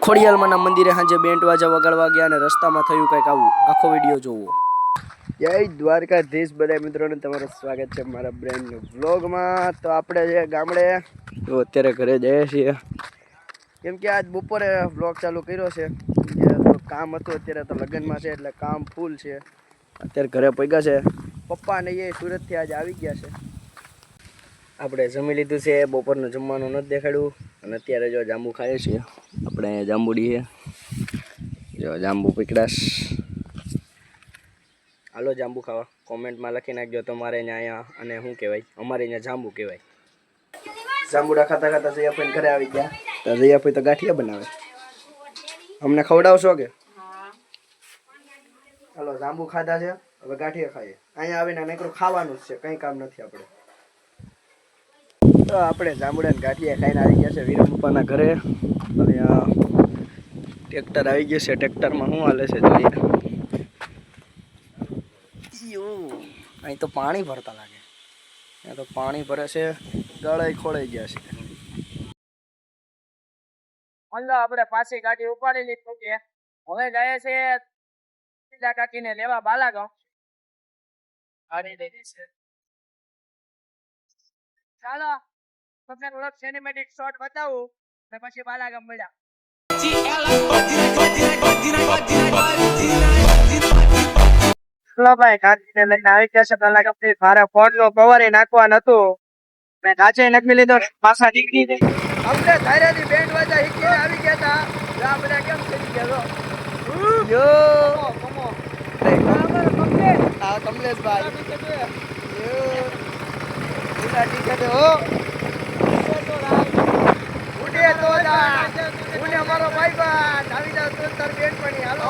ખોડિયાલમાંના મંદિરે સાંજે બેન્ડ વાજા વગાડવા ગયા અને રસ્તામાં થયું કંઈક આવું. આખો વિડીયો જોવો. જય દ્વારકાધીશ બધા મિત્રોને તમારું સ્વાગત છે મારા બ્રેન્ડ ન્યુ વ્લોગમાં. તો આપણે જે ગામડે તો અત્યારે ઘરે જઈએ છીએ કેમ કે આજ બપોરે વ્લોગ ચાલુ કર્યો છે. કામ હતું અત્યારે તો લગ્નમાં છે એટલે કામ ફૂલ છે. અત્યારે ઘરે પગ્યા છે. પપ્પા ને એ સુરતથી આજે આવી ગયા છે. આપણે જમી લીધું છે. બપોરનું જમવાનું નથી દેખાડ્યું અને અત્યારે જો જાંબુ ખાઈએ છીએ. આપણે અહીંયા જાંબુડી છે. જો જાંબુ પકડાશ. હાલો જાંબુ ખાવા. કોમેન્ટમાં લખી નાખજો તમારે અહીંયા અને શું કહેવાય, અમારે અહીંયા જાંબુ કહેવાય. જાંબુડા ખાતા ખાતા જયાભાઈ ઘરે આવી ગયા. તો જયાભાઈ તો ગાંઠિયા બનાવે. અમને ખવડાવશો કે? હાલો જાંબુ ખાધા છે, હવે ગાંઠિયા ખાઈએ. અહીંયા આવીને નકરું ખાવાનું જ છે, કંઈ કામ નથી આપણે. તો આપણે જાંબુડા ને ગાંઠિયા ખાઈને આવી ગયા છે વિરમ પપ્પાના ઘરે. અહીંયા ટ્રેક્ટર આવી ગયું છે. ટ્રેક્ટરમાં શું હાલે છે જોઈએ. અહીં તો પાણી ભરતા લાગે. ત્યાં તો પાણી ભરે છે. ગળાઈ ખોળાઈ ગયા છે. આપણે પાછી ગાડી ઉપાડી લીધું છે. હવે જાય છે કાકીને લેવા બાલાગામ. ગાડી લીધી છે. ચાલો તમને થોડોક સિનેમેટિક શોટ બતાવું અને પછી બાલાગામ મળ્યા. ભાઈ કાકીને લઈને આવી ગયા છે બાલાગામથી. મારે ફોન નો કવર નાખવા નતું, મેં કાચે નખી લીધો. પાછા નીકળી ગઈ. અમને ધાર્યાથી બેન્ડ વાજા હિકીને આવી ગયા હતા. આપણે કેમ થઈ ગયા છો? હા કમલેશભાઈ. અમારો ભાઈ આવી જાવ તો તાર બેન પણ હાલો.